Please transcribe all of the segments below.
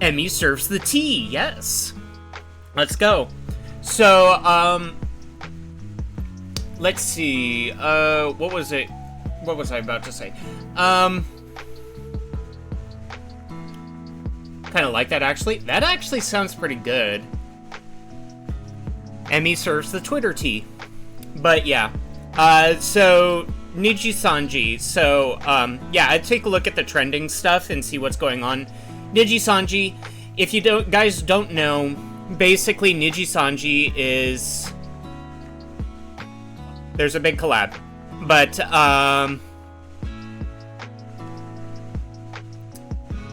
Emmy serves the tea, yes. Let's go. So, let's see, what was it? What was I about to say? Kind of like that, actually. That actually sounds pretty good. Emmy serves the Twitter tea. But, yeah. So, Niji Sanji. So, yeah, I'd take a look at the trending stuff and see what's going on. Niji Sanji, if you guys don't know, basically Niji Sanji is... There's a big collab. But,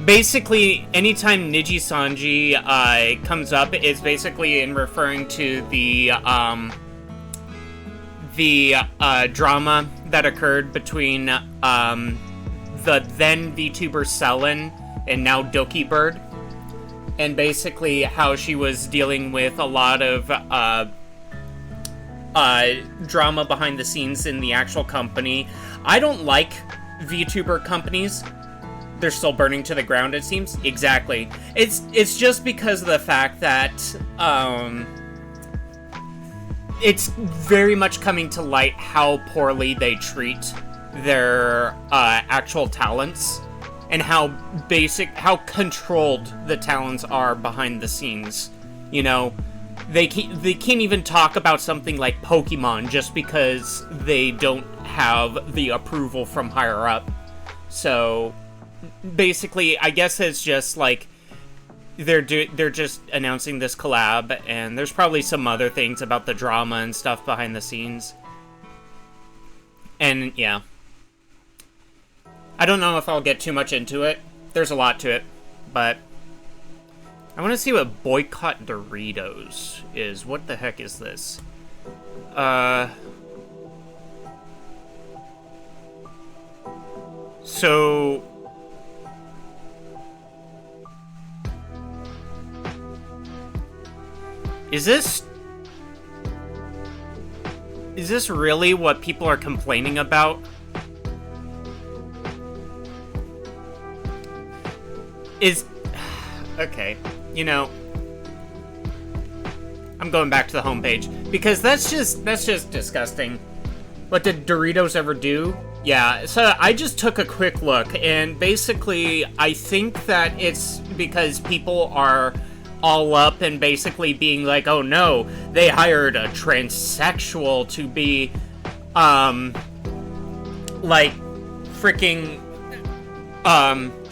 basically, anytime Niji Sanji, comes up, it's basically in referring to the drama that occurred between, the then VTuber Selen and now Doki Bird. And basically how she was dealing with a lot of, drama behind the scenes in the actual company. I don't like VTuber companies. They're still burning to the ground, it seems. Exactly. It's just because of the fact that, it's very much coming to light how poorly they treat their, actual talents. And how controlled the talents are behind the scenes. You know, they can't even talk about something like Pokemon just because they don't have the approval from higher up. So, basically, I guess it's just like they're just announcing this collab, and there's probably some other things about the drama and stuff behind the scenes. And yeah. I don't know if I'll get too much into it. There's a lot to it, but I want to see what Boycott Doritos is. What the heck is this? So... Is this really what people are complaining about? Okay, you know, I'm going back to the homepage, because that's just disgusting. What did Doritos ever do? Yeah, so I just took a quick look, and basically, I think that it's because people are all up and basically being like, oh no, they hired a transsexual to be, like, freaking...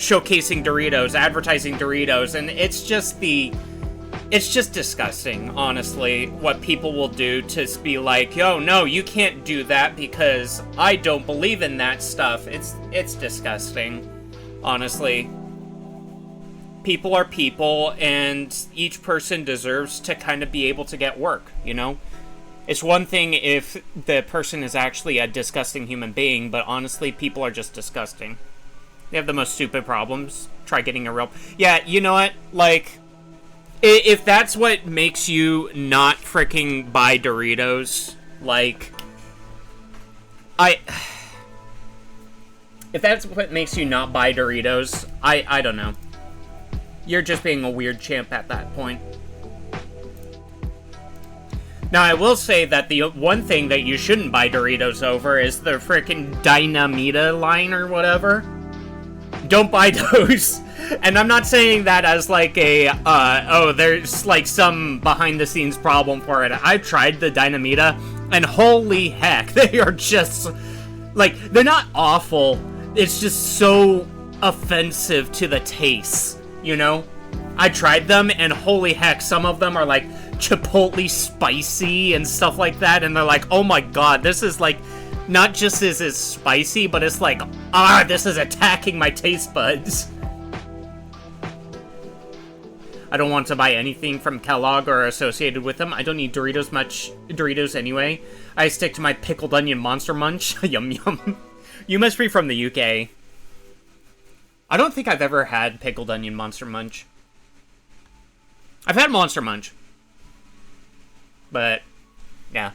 showcasing Doritos, advertising Doritos, and it's just disgusting, honestly, what people will do to be like, yo, no, you can't do that because I don't believe in that stuff. It's disgusting, honestly. People are people, and each person deserves to kind of be able to get work, you know? It's one thing if the person is actually a disgusting human being, but honestly, people are just disgusting. They have the most stupid problems. Try getting a real... Yeah, you know what? Like, if that's what makes you not freaking buy Doritos, like... If that's what makes you not buy Doritos, I don't know. You're just being a weird champ at that point. Now, I will say that the one thing that you shouldn't buy Doritos over is the freaking Dynamita line or whatever. Don't buy those. And I'm not saying that as like a, oh, there's like some behind-the-scenes problem for it. I've tried the Dynamita, and holy heck, they are just, like, they're not awful. It's just so offensive to the taste, you know? I tried them, and holy heck, some of them are like chipotle spicy and stuff like that, and they're like, oh my god, this is like, not just is it spicy, but it's like, this is attacking my taste buds. I don't want to buy anything from Kellogg or associated with them. I don't need Doritos anyway. I stick to my pickled onion Monster Munch. Yum yum. You must be from the UK. I don't think I've ever had pickled onion Monster Munch. I've had Monster Munch. But, yeah.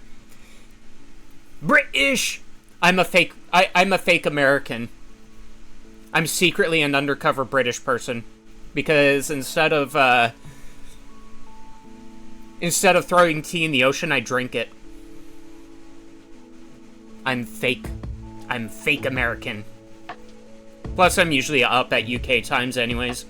British! I'm a fake American. I'm secretly an undercover British person. Because instead of throwing tea in the ocean, I drink it. I'm fake. I'm fake American. Plus, I'm usually up at UK times anyways.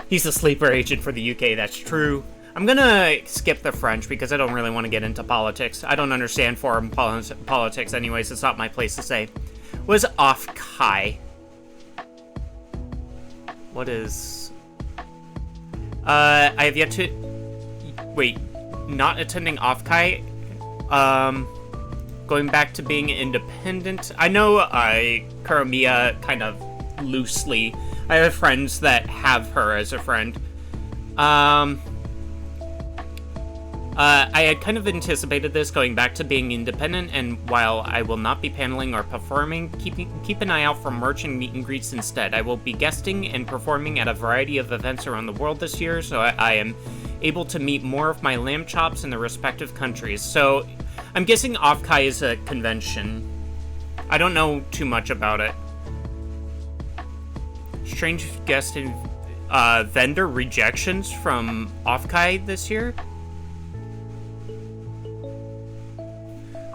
He's a sleeper agent for the UK, that's true. I'm gonna skip the French because I don't really want to get into politics. I don't understand foreign politics anyways, it's not my place to say. What is off-kai? What is... I have yet to... Wait, not attending off-kai? Going back to being independent. I know Kuramiya kind of loosely. I have friends that have her as a friend. I had kind of anticipated this, going back to being independent, and while I will not be paneling or performing, keep an eye out for merch and meet and greets instead. I will be guesting and performing at a variety of events around the world this year, so I am able to meet more of my lamb chops in the respective countries. So, I'm guessing Off-Kai is a convention. I don't know too much about it. Strange guest and vendor rejections from Off-Kai this year?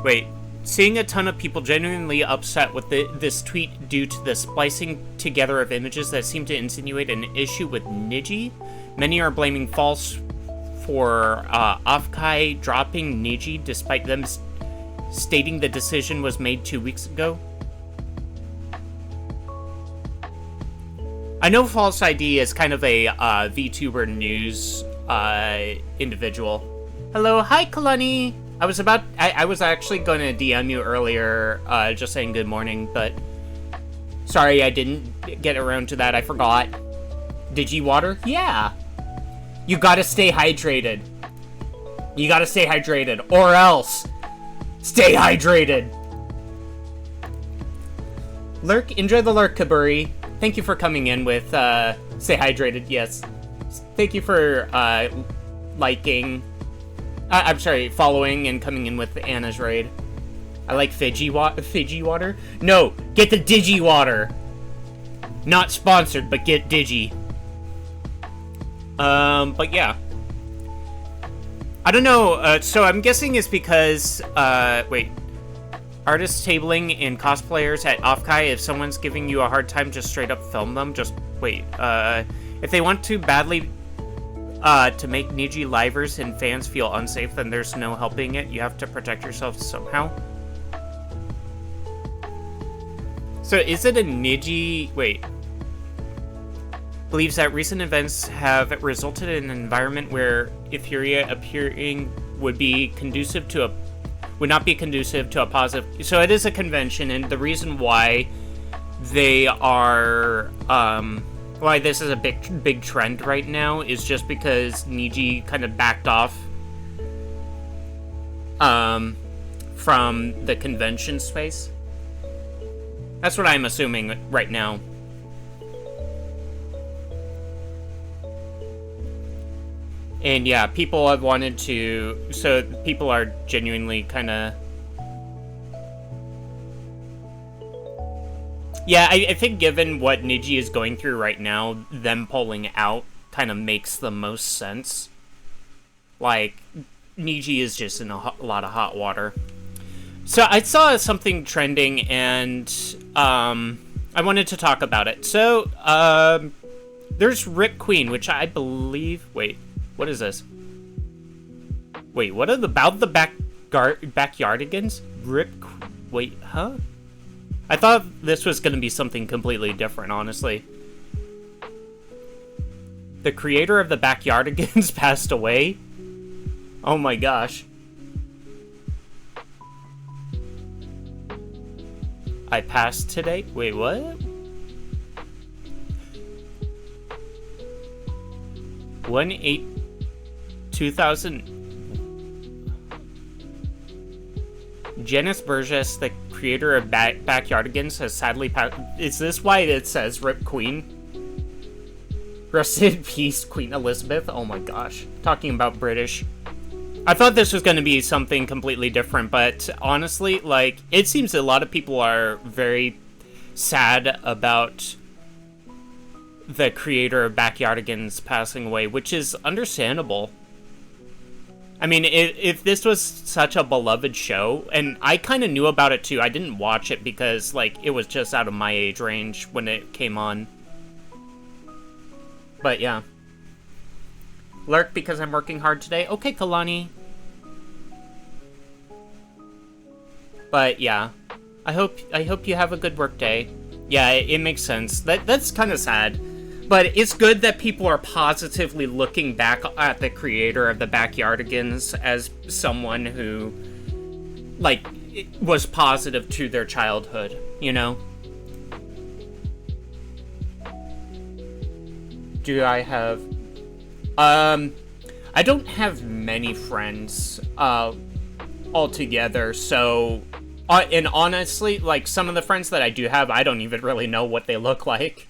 Wait, seeing a ton of people genuinely upset with this tweet due to the splicing together of images that seem to insinuate an issue with Niji. Many are blaming False for Off-Kai dropping Niji despite them stating the decision was made 2 weeks ago. I know False ID is kind of a VTuber news individual. Hello, hi Kalani! I was actually going to DM you earlier, just saying good morning, but sorry I didn't get around to that, I forgot. Digiwater? Yeah! You gotta stay hydrated. You gotta stay hydrated, or else! Stay hydrated! Lurk, enjoy the lurk, Kaburi. Thank you for coming in with, stay hydrated, yes. Thank you for, liking... I'm sorry, following and coming in with Anna's raid. I like Fiji water? No, get the Digi water! Not sponsored, but get Digi. But yeah. I don't know, so I'm guessing it's because, wait. Artist tabling and cosplayers at Off-Kai, if someone's giving you a hard time, just straight up film them. Just, wait, if they want to badly... to make Niji livers and fans feel unsafe, then there's no helping it. You have to protect yourself somehow. So is it a Niji... Wait. Believes that recent events have resulted in an environment where Euphoria appearing would not be conducive to a positive... So it is a convention, and the reason why they are... why this is a big trend right now is just because Niji kind of backed off from the convention space. That's what I'm assuming right now. And yeah, people have wanted to... So people are genuinely kind of... Yeah, I think given what Niji is going through right now, them pulling out kind of makes the most sense. Like, Niji is just in a lot of hot water. So I saw something trending, and I wanted to talk about it. So, there's Rip Queen, which I believe... Wait, what is this? Wait, what about the backyardigans? Wait, huh? I thought this was going to be something completely different, honestly. The creator of the Backyardigans passed away? Oh my gosh. I passed today? Wait, what? One 2000... Janice Burgess, the creator of Backyardigans, has sadly passed... Is this why it says Rip Queen? Rest in peace, Queen Elizabeth. Oh my gosh. Talking about British. I thought this was going to be something completely different, but honestly, like, it seems a lot of people are very sad about the creator of Backyardigans passing away, which is understandable. I mean, if this was such a beloved show, and I kind of knew about it too, I didn't watch it because, like, it was just out of my age range when it came on. But yeah. Lurk because I'm working hard today. Okay, Kalani. But yeah, I hope you have a good work day. Yeah, it makes sense. That's kind of sad. But it's good that people are positively looking back at the creator of the Backyardigans as someone who, like, was positive to their childhood, you know? Do I have... I don't have many friends, altogether, so... and honestly, like, some of the friends that I do have, I don't even really know what they look like.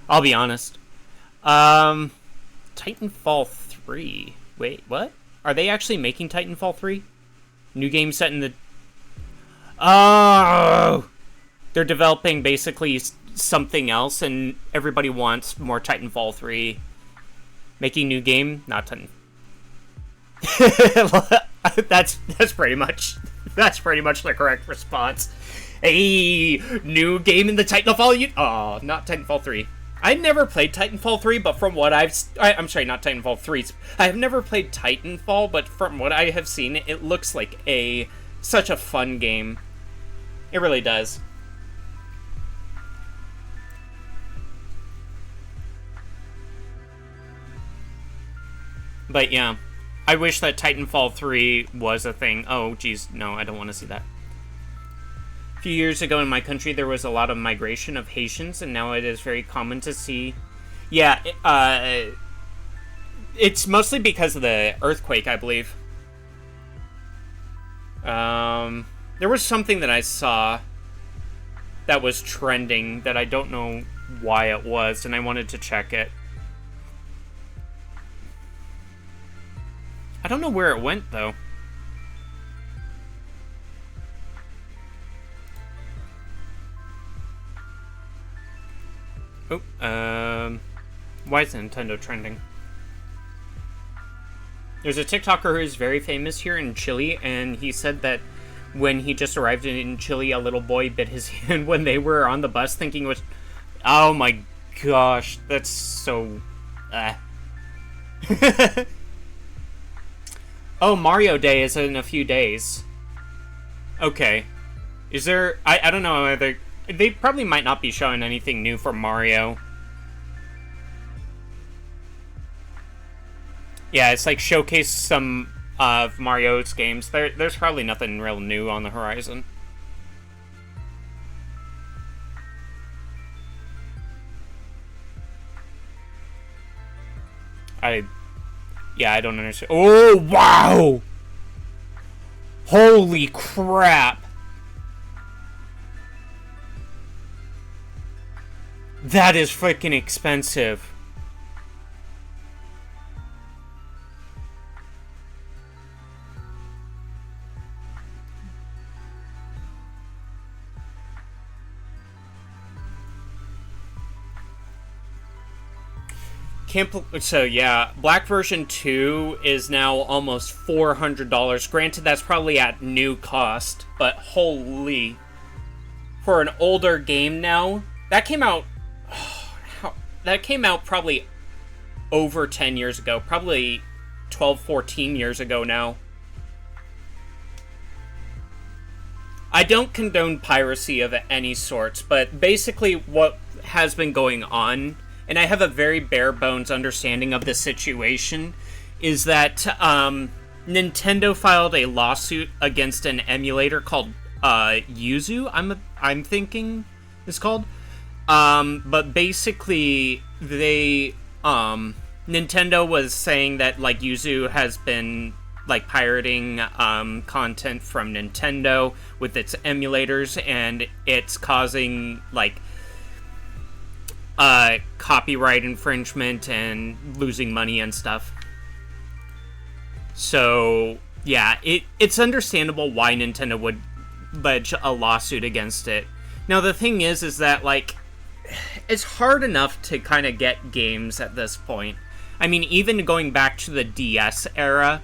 I'll be honest. Titanfall 3. Wait, what? Are they actually making Titanfall 3? New game set in the... Oh! They're developing basically something else, and everybody wants more Titanfall 3. Making new game? Not Titan... that's pretty much the correct response. Hey, new game in the Titanfall oh, not Titanfall 3. I never played Titanfall 3, but from what I'm sorry, not Titanfall 3. I have never played Titanfall, but from what I have seen, it looks like such a fun game. It really does. But yeah, I wish that Titanfall 3 was a thing. Oh, geez, no, I don't want to see that. A few years ago in my country, there was a lot of migration of Haitians, and now it is very common to see... Yeah, it's mostly because of the earthquake, I believe. There was something that I saw that was trending that I don't know why it was, and I wanted to check it. I don't know where it went, though. Oh, why is Nintendo trending? There's a TikToker who is very famous here in Chile, and he said that when he just arrived in Chile, a little boy bit his hand when they were on the bus, thinking it was... Oh my gosh, that's so... Oh, Mario Day is in a few days. Okay. Is there... I don't know whether... They probably might not be showing anything new for Mario. Yeah, it's like showcase some of Mario's games. There's probably nothing real new on the horizon. Yeah, I don't understand. Oh, wow! Holy crap! That is freaking expensive. So yeah, Black version 2 is now almost $400. Granted, that's probably at new cost, but holy... For an older game now, that came out... that came out probably over 10 years ago. Probably 12, 14 years ago now. I don't condone piracy of any sorts, but basically what has been going on... And I have a very bare bones understanding of the situation, is that Nintendo filed a lawsuit against an emulator called Yuzu, I'm thinking it's called. But basically they Nintendo was saying that like Yuzu has been like pirating content from Nintendo with its emulators, and it's causing like copyright infringement and losing money and stuff. So, yeah, it's understandable why Nintendo would ledge a lawsuit against it. Now, the thing is that, like, it's hard enough to kind of get games at this point. I mean, even going back to the DS era,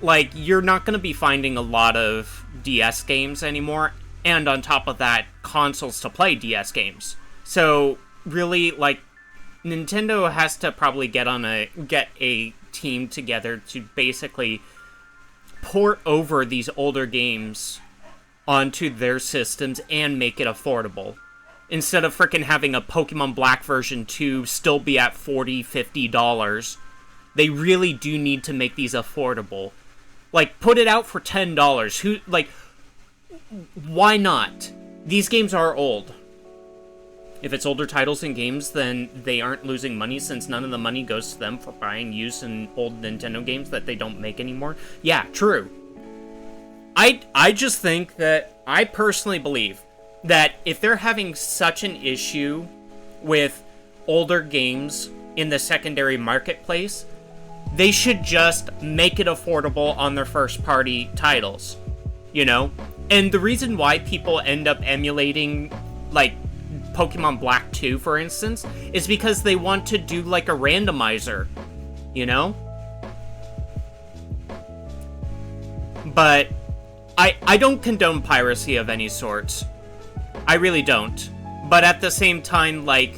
like, you're not going to be finding a lot of DS games anymore, and on top of that, consoles to play DS games. So, really, like, Nintendo has to probably get a team together to basically port over these older games onto their systems and make it affordable. Instead of freaking having a Pokemon Black version 2 still be at $40, $50, they really do need to make these affordable. Like, put it out for $10. Why not? These games are old. If it's older titles and games, then they aren't losing money since none of the money goes to them for buying used and old Nintendo games that they don't make anymore. Yeah, true. I just think that, I personally believe that if they're having such an issue with older games in the secondary marketplace, they should just make it affordable on their first-party titles, you know? And the reason why people end up emulating, like, Pokemon Black 2, for instance, is because they want to do, like, a randomizer, you know? But I don't condone piracy of any sorts. I really don't. But at the same time, like,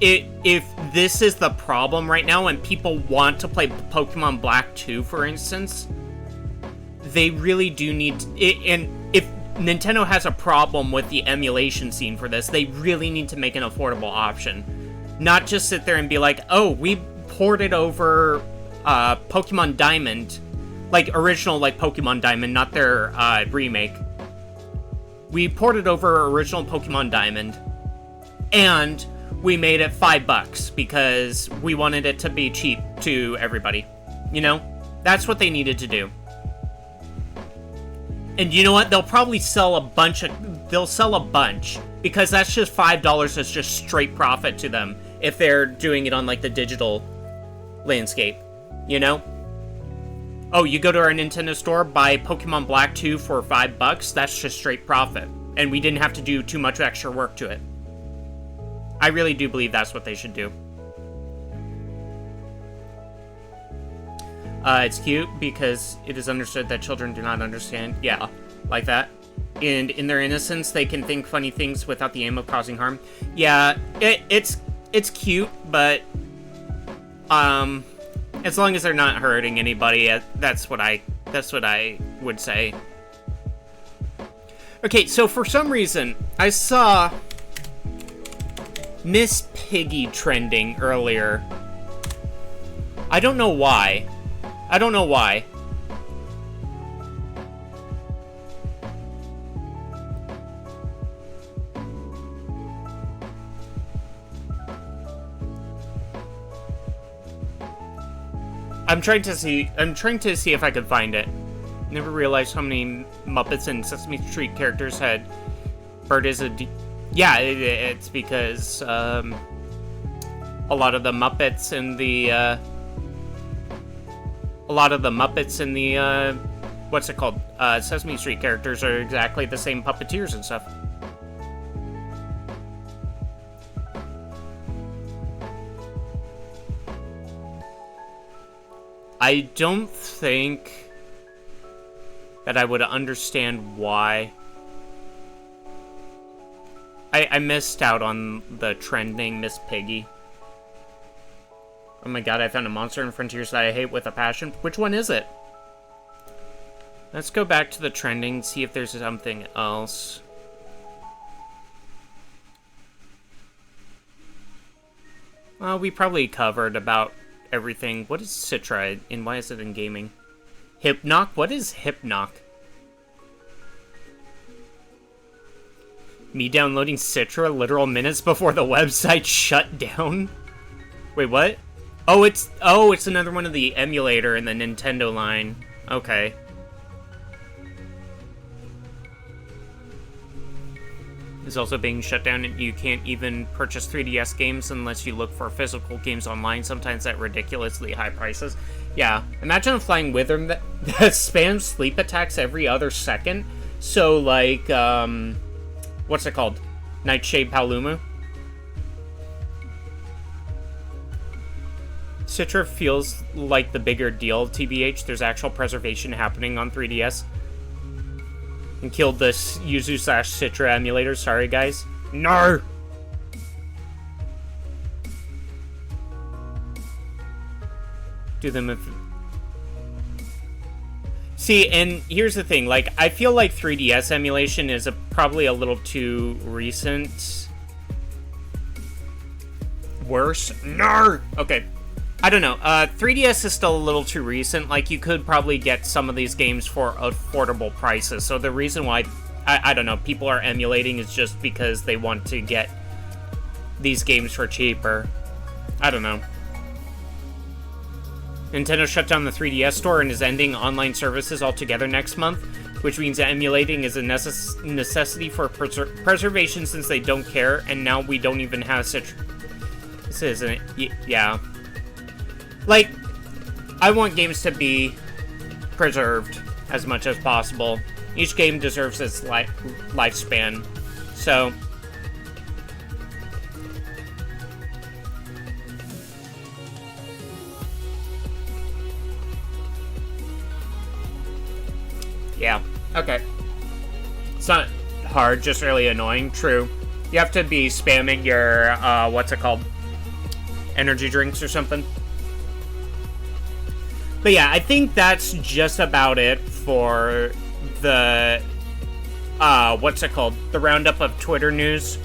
if this is the problem right now and people want to play Pokemon Black 2, for instance, they really do need and if Nintendo has a problem with the emulation scene for this, they really need to make an affordable option. Not just sit there and be like, oh, we ported over Pokemon Diamond, like original like Pokemon Diamond, not their remake. We ported over original Pokemon Diamond, and we made it $5 because we wanted it to be cheap to everybody. You know? That's what they needed to do. And you know what? They'll probably sell a bunch, because that's just $5 that's just straight profit to them if they're doing it on, like, the digital landscape. You know? Oh, you go to our Nintendo store, buy Pokemon Black 2 for $5, that's just straight profit. And we didn't have to do too much extra work to it. I really do believe that's what they should do. It's cute because it is understood that children do not understand. Yeah, like that. And in their innocence, they can think funny things without the aim of causing harm. Yeah, it's cute, but as long as they're not hurting anybody, that's what I would say. Okay, so for some reason, I saw Miss Piggy trending earlier. I don't know why. I'm trying to see if I could find it. Never realized how many Muppets and Sesame Street characters had Bert as a yeah, it's because a lot of the Muppets in the what's it called? Sesame Street characters are exactly the same puppeteers and stuff. I don't think that I would understand why. I missed out on the trending Miss Piggy. Oh my god, I found a monster in Frontiers that I hate with a passion. Which one is it? Let's go back to the trending, see if there's something else. Well, we probably covered about everything. What is Citra and why is it in gaming? Hypnoc? What is Hypnoc? Me downloading Citra literal minutes before the website shut down? Wait, what? Oh, it's another one of the emulator in the Nintendo line. Okay. It's also being shut down, and you can't even purchase 3DS games unless you look for physical games online, sometimes at ridiculously high prices. Yeah, imagine a flying wither that spams sleep attacks every other second. So, like, what's it called? Nightshade Palumu. Citra feels like the bigger deal, TBH. There's actual preservation happening on 3DS. And killed this Yuzu/Citra emulator. Sorry, guys. No! Do them if... See, and here's the thing. Like, I feel like 3DS emulation is probably a little too recent. Worse? No! Okay. I don't know. 3DS is still a little too recent. Like, you could probably get some of these games for affordable prices. So the reason why, I don't know, people are emulating is just because they want to get these games for cheaper. I don't know. Nintendo shut down the 3DS store and is ending online services altogether next month, which means that emulating is a necessity for preservation since they don't care, and now we don't even have such... This isn't it? Yeah. Like, I want games to be preserved as much as possible. Each game deserves its lifespan. So... yeah, okay. It's not hard, just really annoying. True. You have to be spamming your, what's it called? Energy drinks or something. But yeah, I think that's just about it for the, what's it called? The roundup of Twitter news.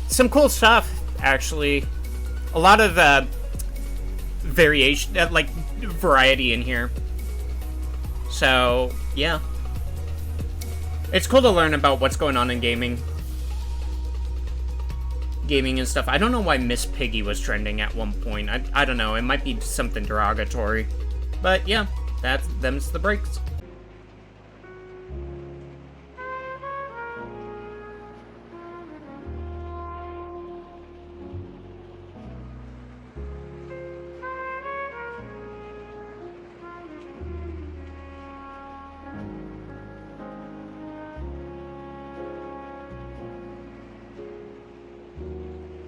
Some cool stuff, actually. A lot of, variation, like, variety in here. So, yeah. It's cool to learn about what's going on in gaming. Gaming and stuff. I don't know why Miss Piggy was trending at one point. I don't know. It might be something derogatory. But, yeah. Them's the breaks.